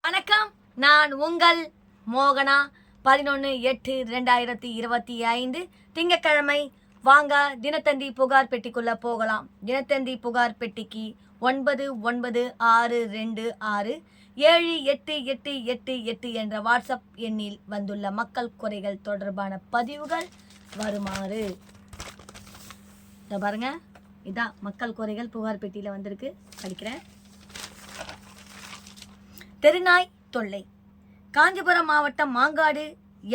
வணக்கம், நான் உங்கள் மோகனா. 11/8/2025 திங்கட்கிழமை. வாங்க தினத்தந்தி புகார் பெட்டிக்குள்ள போகலாம். தினத்தந்தி புகார் பெட்டிக்கு 9962667888 என்ற வாட்ஸ்அப் எண்ணில் வந்துள்ள மக்கள் குறைகள் தொடர்பான பதிவுகள் வருமாறு. இதை பாருங்க, இதான் மக்கள் குறைகள் புகார் பெட்டியில் வந்திருக்கு, படிக்கிறேன். தெருநாய் தொல்லை. காஞ்சிபுரம் மாவட்டம் மாங்காடு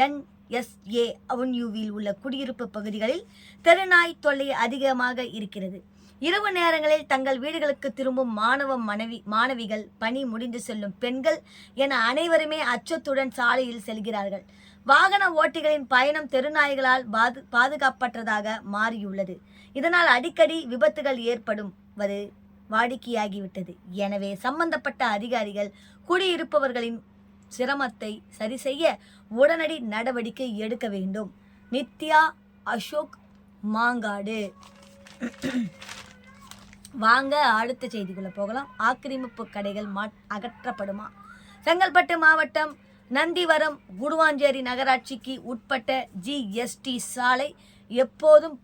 NSA அவென்யூவில் உள்ள குடியிருப்பு பகுதிகளில் தெருநாய் தொல்லை அதிகமாக இருக்கிறது. இரவு நேரங்களில் தங்கள் வீடுகளுக்கு திரும்பும் மாணவிகள், பணி முடிந்து செல்லும் பெண்கள் என அனைவருமே அச்சத்துடன் சாலையில் செல்கிறார்கள். வாகன ஓட்டிகளின் பயணம் தெருநாய்களால் பாதுகாப்பற்றதாக மாறியுள்ளது. இதனால் அடிக்கடி விபத்துகள் ஏற்படுவது வாடிக்கையாகிவிட்டது. எனவே சம்பந்தப்பட்ட அதிகாரிகள் குடியிருப்பவர்களின் சிரமத்தை சரி செய்ய உடனடி நடவடிக்கை எடுக்க வேண்டும். நித்யா அசோக், மாங்காடு. வாங்க அடுத்த செய்திக்குள்ள போகலாம். ஆக்கிரமிப்பு கடைகள் அகற்றப்படுமா? செங்கல்பட்டு மாவட்டம் நந்திவரம் குடுவாஞ்சேரி நகராட்சிக்கு உட்பட்ட GST சாலை எப்போதும்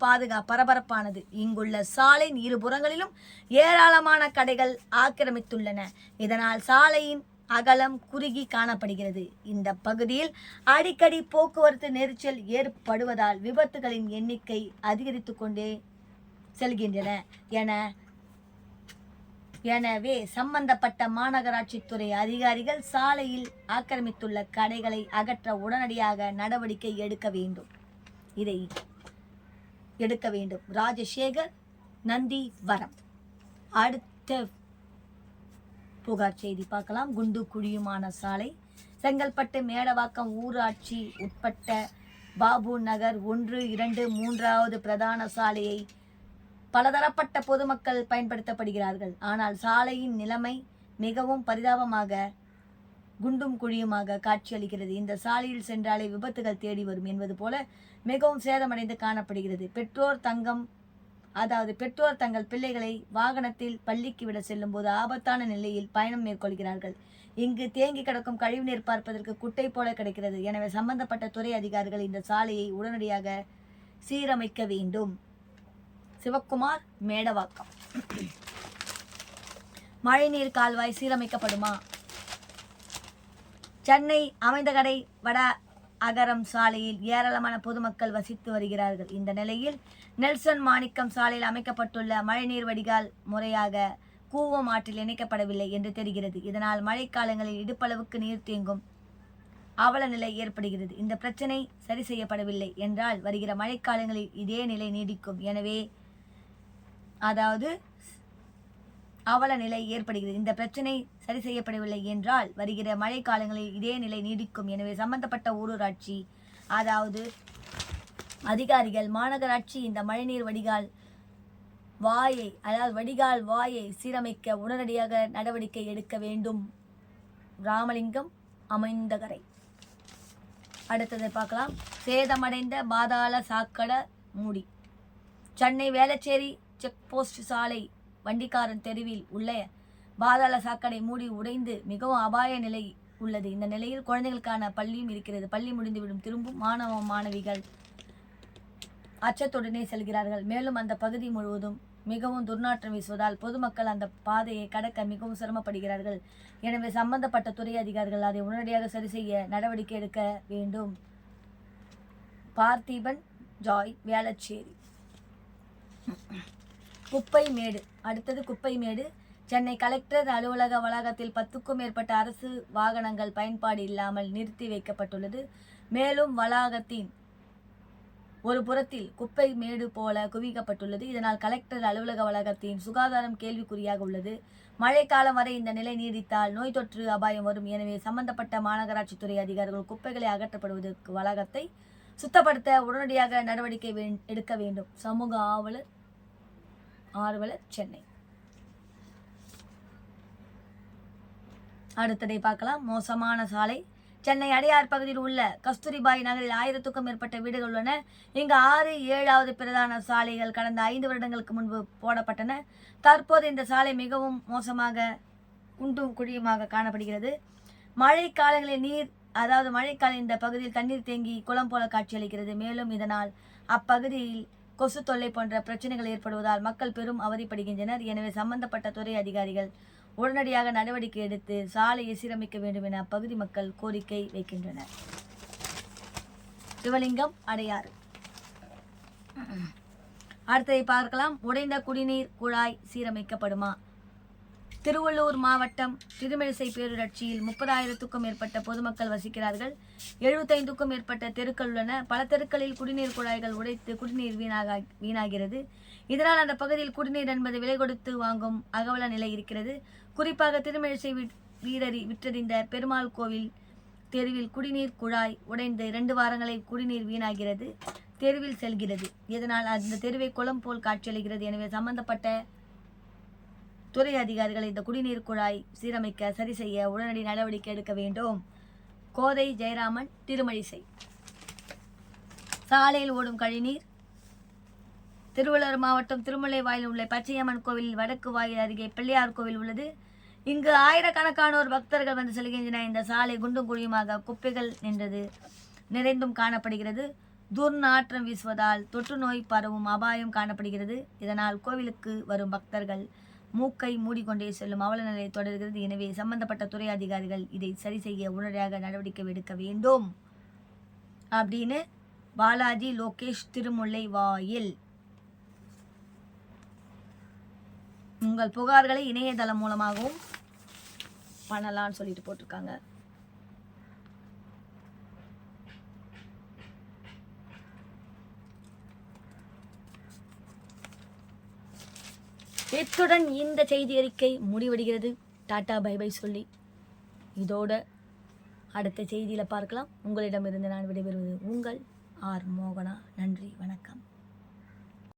பரபரப்பானது. இங்குள்ள சாலையின் இருபுறங்களிலும் ஏராளமான கடைகள் ஆக்கிரமித்துள்ளன. இதனால் சாலையின் அகலம் குறுகி காணப்படுகிறது. இந்த பகுதியில் அடிக்கடி போக்குவரத்து நெரிசல் ஏற்படுவதால் விபத்துகளின் எண்ணிக்கை அதிகரித்து கொண்டே செல்கின்றன. எனவே சம்பந்தப்பட்ட மாநகராட்சித்துறை அதிகாரிகள் சாலையில் ஆக்கிரமித்துள்ள கடைகளை அகற்ற உடனடியாக நடவடிக்கை எடுக்க வேண்டும். ராஜசேகர், நந்திவரம். அடுத்த புகார் செய்தி பார்க்கலாம். குண்டு குழியுமான சாலை. செங்கல்பட்டு மேடவாக்கம் ஊராட்சி உட்பட்ட பாபு நகர் 1, 2, 3வது பிரதான சாலையை பலதரப்பட்ட பொதுமக்கள் பயன்படுத்தப்படுகிறார்கள். ஆனால் சாலையின் நிலைமை மிகவும் பரிதாபமாக குண்டும் குழியுமாக காட்சியளிக்கிறது. இந்த சாலையில் சென்றாலே விபத்துகள் தேடி வரும் என்பது போல மிகவும் சேதமடைந்து காணப்படுகிறது. பெற்றோர் தங்கள் பிள்ளைகளை வாகனத்தில் பள்ளிக்கு விட செல்லும் போது ஆபத்தான நிலையில் பயணம் மேற்கொள்கிறார்கள். இங்கு தேங்கி கிடக்கும் கழிவுநீர் பார்ப்பதற்கு குட்டை போல கிடைக்கிறது. எனவே சம்பந்தப்பட்ட துறை அதிகாரிகள் இந்த சாலையை உடனடியாக சீரமைக்க வேண்டும். சிவக்குமார், மேடவாக்கம். மழைநீர் கால்வாய் சீரமைக்கப்படுமா? சென்னை அமைந்தகரை வட அகரம் சாலையில் ஏராளமான பொதுமக்கள் வசித்து வருகிறார்கள். இந்த நிலையில் நெல்சன் மாணிக்கம் சாலையில் அமைக்கப்பட்டுள்ள மழைநீர் வடிகால் முறையாக கூவம் ஆற்றில் இணைக்கப்படவில்லை என்று தெரிகிறது. இதனால் மழைக்காலங்களில் இடுப்பளவுக்கு நீர் தேங்கும் அவல நிலை ஏற்படுகிறது. இந்த பிரச்சனை சரி செய்யப்படவில்லை என்றால் வருகிற மழைக்காலங்களில் இதே நிலை நீடிக்கும். இந்த பிரச்சனை சரி செய்யப்படவில்லை என்றால் வருகிற மழை காலங்களில் இதே நிலை நீடிக்கும். எனவே சம்பந்தப்பட்ட ஊராட்சி அதிகாரிகள் மாநகராட்சி இந்த மழைநீர் வடிகால் வாயை சீரமைக்க உடனடியாக நடவடிக்கை எடுக்க வேண்டும். ராமலிங்கம், அமைந்தகரை. அடுத்ததை பார்க்கலாம். சேதமடைந்த பாதாள சாக்கடை மூடி. சென்னை வேளச்சேரி செக் போஸ்ட் சாலை வண்டிக்காரன் தெருவில் உள்ள பாதாள சாக்கடை மூடி உடைந்து மிகவும் அபாய நிலை உள்ளது. இந்த நிலையில் குழந்தைகளுக்கான பள்ளியும் இருக்கிறது. பள்ளி முடிந்துவிடும் திரும்பும் மாணவிகள் அச்சத்துடனே செல்கிறார்கள். மேலும் அந்த பகுதி முழுவதும் மிகவும் துர்நாற்றம் வீசுவதால் பொதுமக்கள் அந்த பாதையை கடக்க மிகவும் சிரமப்படுகிறார்கள். எனவே சம்பந்தப்பட்ட துறை அதிகாரிகள் அதை உடனடியாக சரி செய்ய நடவடிக்கை எடுக்க வேண்டும். பார்த்திபன் ஜாய், வேளச்சேரி. குப்பைமேடு. அடுத்தது குப்பைமேடு. சென்னை கலெக்டர் அலுவலக வளாகத்தில் 10க்கும் மேற்பட்ட அரசு வாகனங்கள் பயன்பாடு இல்லாமல் நிறுத்தி வைக்கப்பட்டுள்ளது. மேலும் வளாகத்தின் ஒரு புறத்தில் குப்பை மேடு போல குவிக்கப்பட்டுள்ளது. இதனால் கலெக்டர் அலுவலக வளாகத்தின் சுகாதாரம் கேள்விக்குறியாக உள்ளது. மழைக்காலம் வரை இந்த நிலை நீடித்தால் நோய் தொற்று அபாயம் வரும். எனவே சம்பந்தப்பட்ட மாநகராட்சித்துறை அதிகாரிகள் குப்பைகளை அகற்றப்படுவதற்கு வளாகத்தை சுத்தப்படுத்த உடனடியாக நடவடிக்கை எடுக்க வேண்டும். சமூக ஆர்வலர், சென்னை. அடுத்ததை பார்க்கலாம். மோசமான சாலை. சென்னை அடையார் பகுதியில் உள்ள கஸ்தூரிபாய் நகரில் 1000க்கும் மேற்பட்ட வீடுகள் உள்ளன. இங்கு 6, 7வது பிரதான சாலைகள் கடந்த 5 வருடங்களுக்கு முன்பு போடப்பட்டன. தற்போது இந்த சாலை மிகவும் மோசமாக குண்டும் குழியுமாக காணப்படுகிறது. மழைக்காலங்களில் மழைக்கால இந்த பகுதியில் தண்ணீர் தேங்கி குளம் போல காட்சியளிக்கிறது. மேலும் இதனால் அப்பகுதியில் கொசு தொல்லை போன்ற பிரச்சனைகள் ஏற்படுவதால் மக்கள் பெரும் அவதிப்படுகின்றனர். எனவே சம்பந்தப்பட்ட துறை அதிகாரிகள் உடனடியாக நடவடிக்கை எடுத்து சாலையை சீரமைக்க வேண்டும் என அப்பகுதி மக்கள் கோரிக்கை வைக்கின்றனர். சிவலிங்கம், அடையாறு. அடுத்ததை பார்க்கலாம். உடைந்த குடிநீர் குழாய் சீரமைக்கப்படுமா? திருவள்ளூர் மாவட்டம் திருமிழிசை பேரூராட்சியில் 30,000க்கும் மேற்பட்ட பொதுமக்கள் வசிக்கிறார்கள். 75க்கும் மேற்பட்ட தெருக்கள் உள்ளன. பல தெருக்களில் குடிநீர் குழாய்கள் உடைத்து குடிநீர் வீணாகிறது. இதனால் அந்த பகுதியில் குடிநீர் என்பது விலை கொடுத்து வாங்கும் அகவல நிலை இருக்கிறது. குறிப்பாக திருமிழிசை விற்றறிந்த பெருமாள் கோவில் தெருவில் குடிநீர் குழாய் உடைந்து 2 வாரங்களில் குடிநீர் வீணாகிறது, தெருவில் செல்கிறது. இதனால் அந்த தெருவை குளம் போல் காட்சியளிக்கிறது. எனவே சம்பந்தப்பட்ட துறை அதிகாரிகள் இந்த குடிநீர் குழாய் சீரமைக்க சரி செய்ய உடனடி நடவடிக்கை எடுக்க வேண்டும். கோதை ஜெயராமன், திருமழிசை. சாலையில் ஓடும் கழிநீர். திருவள்ளூர் மாவட்டம் திருமலை வாயில் உள்ள பச்சையம்மன் கோவிலில் வடக்கு வாயில் அருகே பிள்ளையார் கோவில் உள்ளது. இங்கு ஆயிரக்கணக்கானோர் பக்தர்கள் வந்து செல்கின்றனர். இந்த சாலை குண்டும் குழியுமாக குப்பைகள் நிறைந்தும் காணப்படுகிறது. துர்நாற்றம் வீசுவதால் தொற்று நோய் பரவும் அபாயம் காணப்படுகிறது. இதனால் கோவிலுக்கு வரும் பக்தர்கள் மூக்கை மூடிக்கொண்டே செல்லும் அவல நிலை தொடர்கிறது. எனவே சம்பந்தப்பட்ட துறை அதிகாரிகள் இதை சரி செய்ய உடனடியாக நடவடிக்கை எடுக்க வேண்டும் அப்படின்னு பாலாஜி லோகேஷ், திருமுல்லை வாயில். உங்கள் புகார்களை இணையதளம் மூலமாகவும் பண்ணலாம்னு சொல்லிட்டு போட்டிருக்காங்க. இத்துடன் இந்த செய்தி அறிக்கை முடிவடைகிறது. டாடா பை பை சொல்லி இதோட அடுத்த செய்தியில் பார்க்கலாம். உங்களிடமிருந்து நான் விடைபெறுவது உங்கள் ஆர் மோகனா.